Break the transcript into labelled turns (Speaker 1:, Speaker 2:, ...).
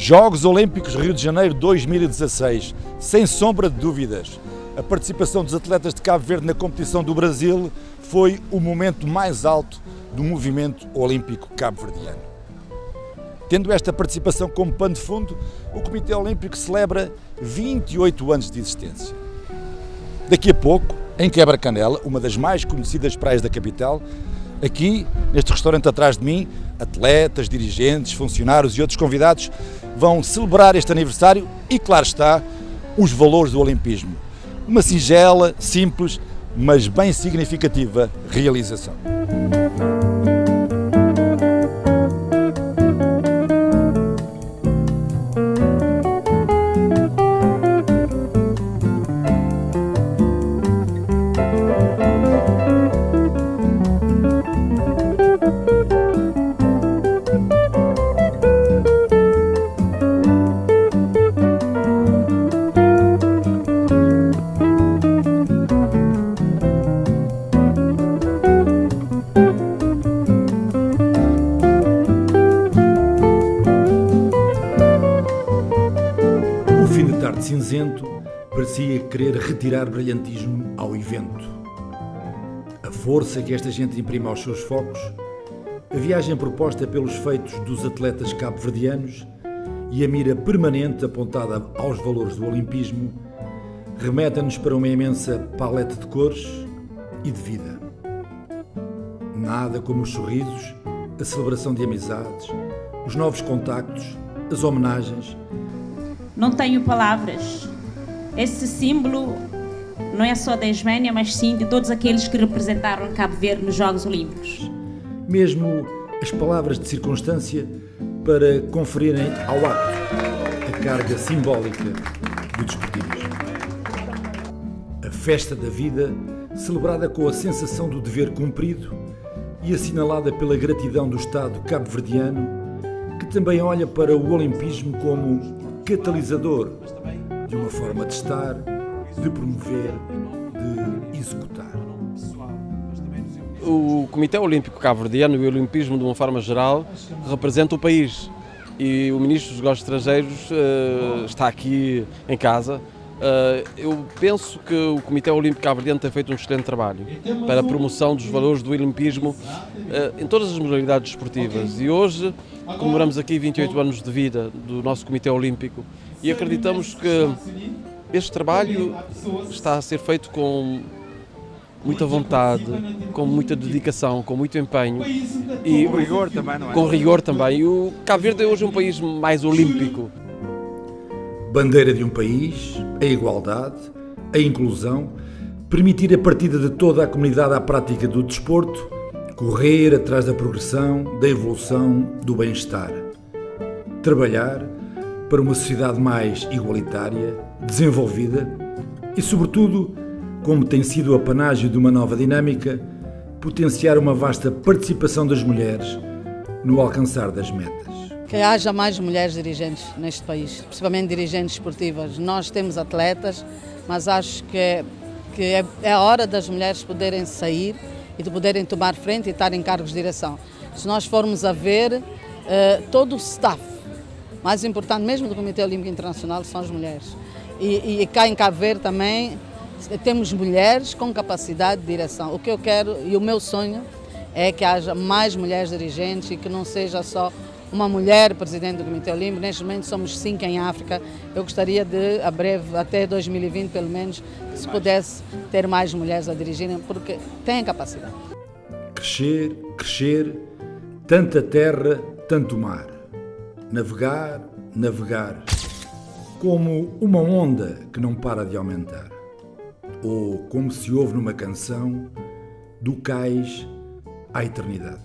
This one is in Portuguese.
Speaker 1: Jogos Olímpicos Rio de Janeiro 2016. Sem sombra de dúvidas, a participação dos atletas de Cabo Verde na competição do Brasil foi o momento mais alto do movimento olímpico cabo-verdiano. Tendo esta participação como pano de fundo, o Comitê Olímpico celebra 28 anos de existência. Daqui a pouco, em Quebra-Canela, uma das mais conhecidas praias da capital, aqui, neste restaurante atrás de mim, atletas, dirigentes, funcionários e outros convidados vão celebrar este aniversário e, claro está, os valores do olimpismo. Uma singela, simples, mas bem significativa realização. Cinzento parecia querer retirar brilhantismo ao evento. A força que esta gente imprime aos seus focos, a viagem proposta pelos feitos dos atletas cabo-verdianos e a mira permanente apontada aos valores do olimpismo remetem-nos para uma imensa palete de cores e de vida. Nada como os sorrisos, a celebração de amizades, os novos contactos, as homenagens.
Speaker 2: Não tenho palavras. Esse símbolo não é só da Isménia, mas sim de todos aqueles que representaram Cabo Verde nos Jogos Olímpicos.
Speaker 1: Mesmo as palavras de circunstância para conferirem ao ato a carga simbólica do desportivismo. A festa da vida, celebrada com a sensação do dever cumprido e assinalada pela gratidão do Estado cabo-verdiano, que também olha para o olimpismo como catalisador de uma forma de estar, de promover, de executar.
Speaker 3: O Comitê Olímpico Cabo-Verdiano e o olimpismo, de uma forma geral, representa o país. E o Ministro dos Negócios Estrangeiros está aqui em casa. Eu penso que o Comitê Olímpico Cabo-Verdiano tem feito um excelente trabalho para a promoção dos valores do olimpismo em todas as modalidades desportivas. E hoje comemoramos aqui 28 anos de vida do nosso Comitê Olímpico e acreditamos que este trabalho está a ser feito com muita vontade, com muita dedicação, com muito empenho e
Speaker 4: com rigor também, não é?
Speaker 3: Com rigor também. E o Cabo Verde é hoje um país mais olímpico.
Speaker 1: Bandeira de um país, a igualdade, a inclusão, permitir a partida de toda a comunidade à prática do desporto, correr atrás da progressão, da evolução, do bem-estar. Trabalhar para uma sociedade mais igualitária, desenvolvida e, sobretudo, como tem sido o apanágio de uma nova dinâmica, potenciar uma vasta participação das mulheres no alcançar das metas.
Speaker 5: Que haja mais mulheres dirigentes neste país, principalmente dirigentes esportivas. Nós temos atletas, mas acho que é a hora das mulheres poderem sair e de poderem tomar frente e estar em cargos de direção. Se nós formos a ver, todo o staff, mais importante mesmo do Comitê Olímpico Internacional, são as mulheres. E cá em Cabo Verde também temos mulheres com capacidade de direção. O que eu quero e o meu sonho é que haja mais mulheres dirigentes e que não seja só uma mulher presidente do Comitê Olímpico. Neste momento somos 5 em África. Eu gostaria de, a breve, até 2020 pelo menos, que se pudesse ter mais mulheres a dirigirem, porque têm capacidade.
Speaker 1: Crescer, crescer, tanta terra, tanto mar. Navegar, navegar, como uma onda que não para de aumentar. Ou como se ouve numa canção, do cais à eternidade.